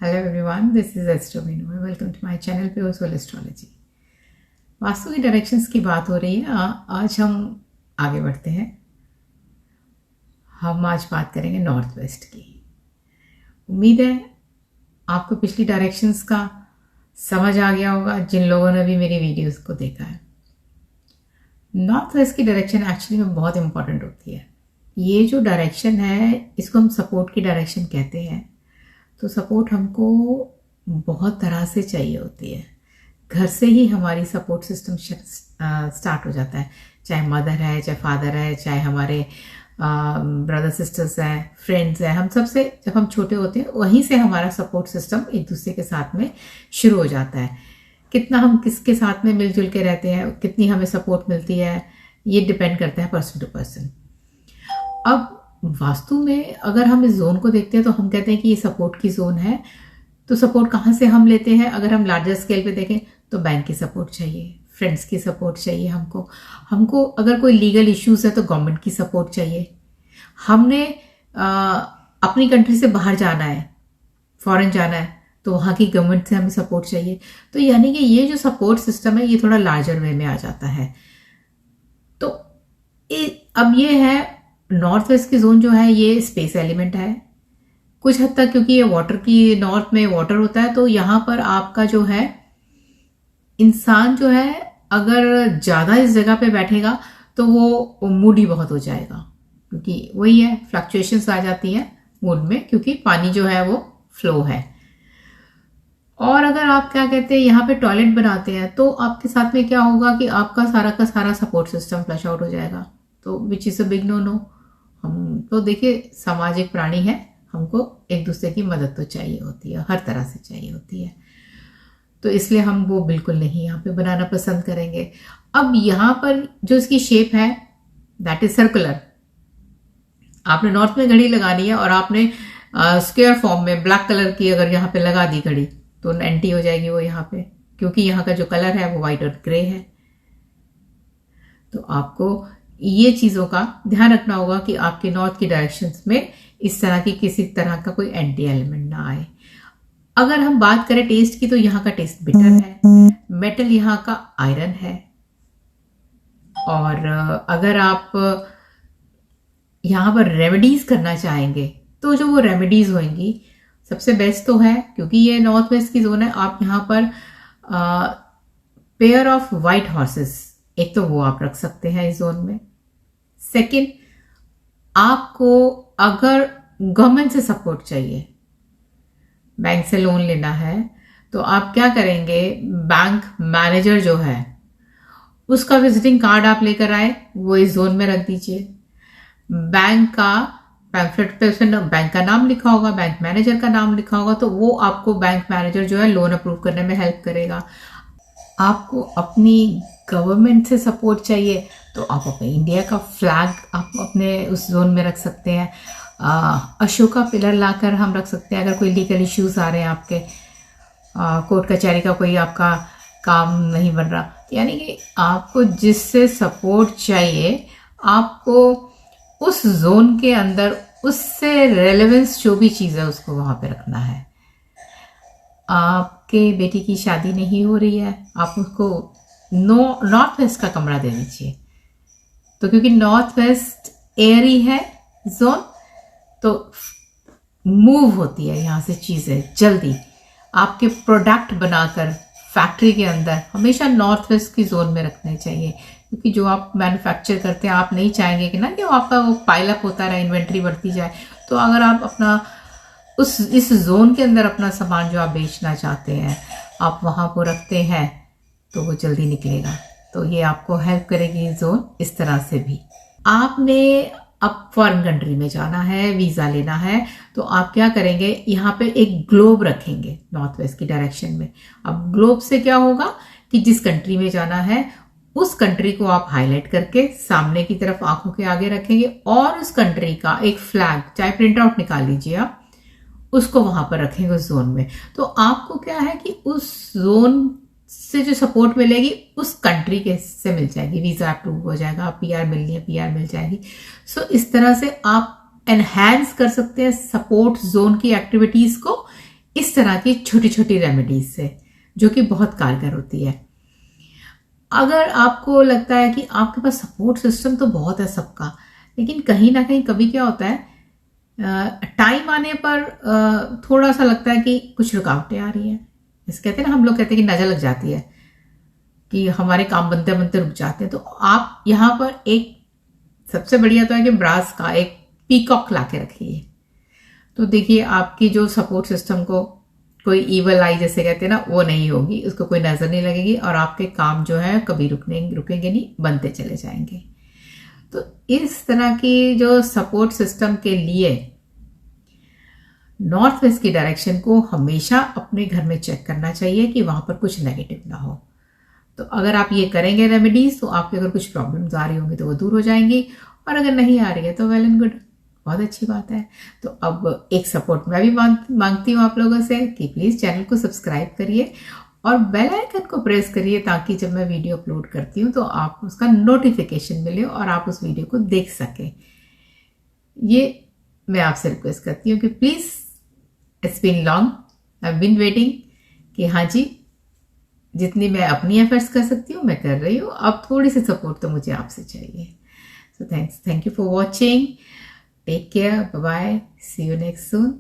Hello everyone, this is astro Meenu. Welcome to my channel pure soul astrology. Vastu की directions की बात हो रही है। आज हम आगे बढ़ते हैं। हम आज बात करेंगे नॉर्थ वेस्ट की। उम्मीद है आपको पिछली डायरेक्शंस का समझ आ गया होगा जिन लोगों ने भी मेरी वीडियोस को देखा है। नॉर्थ वेस्ट की डायरेक्शन एक्चुअली में बहुत इंपॉर्टेंट होती है। ये जो डायरेक्शन है इसको हम सपोर्ट की डायरेक्शन कहते हैं। तो सपोर्ट हमको बहुत तरह से चाहिए होती है। घर से ही हमारी सपोर्ट सिस्टम स्टार्ट हो जाता है, चाहे मदर है, चाहे फादर है, चाहे हमारे ब्रदर सिस्टर्स हैं, फ्रेंड्स हैं। हम सबसे जब हम छोटे होते हैं वहीं से हमारा सपोर्ट सिस्टम एक दूसरे के साथ में शुरू हो जाता है। कितना हम किसके साथ में मिलजुल के रहते हैं, कितनी हमें सपोर्ट मिलती है, ये डिपेंड करता है पर्सन टू पर्सन। अब वास्तु में अगर हम इस जोन को देखते हैं तो हम कहते हैं कि ये सपोर्ट की जोन है। तो सपोर्ट कहाँ से हम लेते हैं? अगर हम लार्जर स्केल पे देखें तो बैंक की सपोर्ट चाहिए, फ्रेंड्स की सपोर्ट चाहिए हमको अगर कोई लीगल इश्यूज है तो गवर्नमेंट की सपोर्ट चाहिए। हमने अपनी कंट्री से बाहर जाना है, फॉरेन जाना है, तो वहाँ की गवर्नमेंट से हमें सपोर्ट चाहिए। तो यानी कि ये जो सपोर्ट सिस्टम है ये थोड़ा लार्जर वे में आ जाता है। तो अब ये है नॉर्थ वेस्ट की जोन जो है ये स्पेस एलिमेंट है कुछ हद तक, क्योंकि ये वाटर की नॉर्थ में वाटर होता है। तो यहाँ पर आपका जो है इंसान जो है अगर ज्यादा इस जगह पे बैठेगा तो वो मूडी बहुत हो जाएगा, क्योंकि वही है फ्लक्चुएशंस आ जाती है मूड में, क्योंकि पानी जो है वो फ्लो है। और अगर आप क्या कहते हैं यहाँ पे टॉयलेट बनाते हैं तो आपके साथ में क्या होगा कि आपका सारा का सारा सपोर्ट सिस्टम फ्लश आउट हो जाएगा। तो which is a big no no. हम तो देखिए सामाजिक प्राणी है, हमको एक दूसरे की मदद तो चाहिए होती है, हर तरह से चाहिए होती है। तो इसलिए हम वो बिल्कुल नहीं यहाँ पे बनाना पसंद करेंगे। अब यहाँ पर जो इसकी शेप है दैट इज सर्कुलर। आपने नॉर्थ में घड़ी लगानी है और आपने स्क्वायर फॉर्म में ब्लैक कलर की अगर यहाँ पे लगा दी घड़ी तो एंटी हो जाएगी वो यहाँ पे, क्योंकि यहाँ का जो कलर है वो व्हाइट और ग्रे है। तो आपको ये चीजों का ध्यान रखना होगा कि आपके नॉर्थ की डायरेक्शंस में इस तरह की किसी तरह का कोई एंटी एलिमेंट ना आए। अगर हम बात करें टेस्ट की तो यहाँ का टेस्ट बिटर है, मेटल यहाँ का आयरन है। और अगर आप यहाँ पर रेमेडीज करना चाहेंगे तो जो वो रेमेडीज होंगी सबसे बेस्ट तो है, क्योंकि ये नॉर्थ वेस्ट की जोन है, आप यहाँ पर पेयर ऑफ व्हाइट हॉर्सेस एक तो वो आप रख सकते हैं इस जोन में। सेकंड, आपको अगर गवर्नमेंट से सपोर्ट चाहिए, बैंक से लोन लेना है, तो आप क्या करेंगे, बैंक मैनेजर जो है उसका विजिटिंग कार्ड आप लेकर आए, वो इस जोन में रख दीजिए। बैंक का पैम्फलेट पे उसमें बैंक का नाम लिखा होगा, बैंक मैनेजर का नाम लिखा होगा, तो वो आपको बैंक मैनेजर जो है लोन अप्रूव करने में हेल्प करेगा। आपको अपनी गवर्नमेंट से सपोर्ट चाहिए तो आप अपने इंडिया का फ्लैग आप अपने उस जोन में रख सकते हैं। अशोका पिलर लाकर हम रख सकते हैं। अगर कोई लीगल इश्यूज आ रहे हैं आपके, कोर्ट कचहरी का कोई आपका काम नहीं बन रहा, यानी कि आपको जिससे सपोर्ट चाहिए आपको उस जोन के अंदर उससे रेलेवेंस जो भी चीज़ है उसको वहां पे रखना है। आपके बेटी की शादी नहीं हो रही है, आप उसको नॉर्थ वेस्ट का कमरा दे दीजिए। तो क्योंकि नॉर्थ वेस्ट एयरी है जोन, तो मूव होती है यहाँ से चीजें जल्दी। आपके प्रोडक्ट बनाकर फैक्ट्री के अंदर हमेशा नॉर्थ वेस्ट की जोन में रखने चाहिए, क्योंकि जो आप मैन्युफैक्चर करते हैं आप नहीं चाहेंगे कि ना कि आपका वो पाइल अप होता रहे, इन्वेंट्री बढ़ती जाए। तो अगर आप अपना इस जोन के अंदर अपना सामान जो आप बेचना चाहते हैं आप वहां को रखते हैं तो वो जल्दी निकलेगा। तो ये आपको हेल्प करेगी जोन इस तरह से भी। आपने अब फॉरेन कंट्री में जाना है, वीजा लेना है, तो आप क्या करेंगे, यहाँ पे एक ग्लोब रखेंगे नॉर्थ वेस्ट की डायरेक्शन में। अब ग्लोब से क्या होगा कि जिस कंट्री में जाना है उस कंट्री को आप हाईलाइट करके सामने की तरफ आंखों के आगे रखेंगे और उस कंट्री का एक फ्लैग चाहे प्रिंट आउट निकाल लीजिए आप, उसको वहां पर रखेंगे उस जोन में। तो आपको क्या है कि उस जोन से जो सपोर्ट मिलेगी उस कंट्री के से मिल जाएगी, वीजा अप्रूव हो जाएगा, पीआर मिलनी है पीआर मिल जाएगी। सो इस तरह से आप एनहांस कर सकते हैं सपोर्ट जोन की एक्टिविटीज को इस तरह की छोटी छोटी रेमेडीज से, जो कि बहुत कारगर होती है। अगर आपको लगता है कि आपके पास सपोर्ट सिस्टम तो बहुत है सबका, लेकिन कहीं ना कहीं कभी क्या होता है, टाइम आने पर थोड़ा सा लगता है कि कुछ रुकावटें आ रही है। जैसे कहते हैं ना, हम लोग कहते हैं कि नजर लग जाती है, कि हमारे काम बनते बनते रुक जाते हैं। तो आप यहाँ पर एक सबसे बढ़िया तो है कि ब्रास का एक पीकॉक ला के रखिए। तो देखिए, आपकी जो सपोर्ट सिस्टम को कोई ईवल आई जैसे कहते हैं ना, वो नहीं होगी, उसको कोई नजर नहीं लगेगी, और आपके काम जो है कभी रुकेंगे नहीं, बनते चले जाएंगे। तो इस तरह की जो सपोर्ट सिस्टम के लिए नॉर्थ वेस्ट की डायरेक्शन को हमेशा अपने घर में चेक करना चाहिए कि वहां पर कुछ नेगेटिव ना हो। तो अगर आप ये करेंगे रेमेडीज, तो आपके अगर कुछ प्रॉब्लम्स आ रही होंगी तो वो दूर हो जाएंगी, और अगर नहीं आ रही है तो वेल एंड गुड, बहुत अच्छी बात है। तो अब एक सपोर्ट मैं भी मांगती हूँ आप लोगों से कि प्लीज चैनल को सब्सक्राइब करिए और बेल आइकन को प्रेस करिए, ताकि जब मैं वीडियो अपलोड करती हूँ तो आप उसका नोटिफिकेशन मिले और आप उस वीडियो को देख सकें। ये मैं आपसे रिक्वेस्ट करती हूँ कि please, it's been long, I have been waiting, कि हाँ जी, जितनी मैं अपनी एफर्ट्स कर सकती हूँ मैं कर रही हूँ, अब थोड़ी सी सपोर्ट तो मुझे आपसे चाहिए। So thank you for watching, take care, bye bye, see you next soon.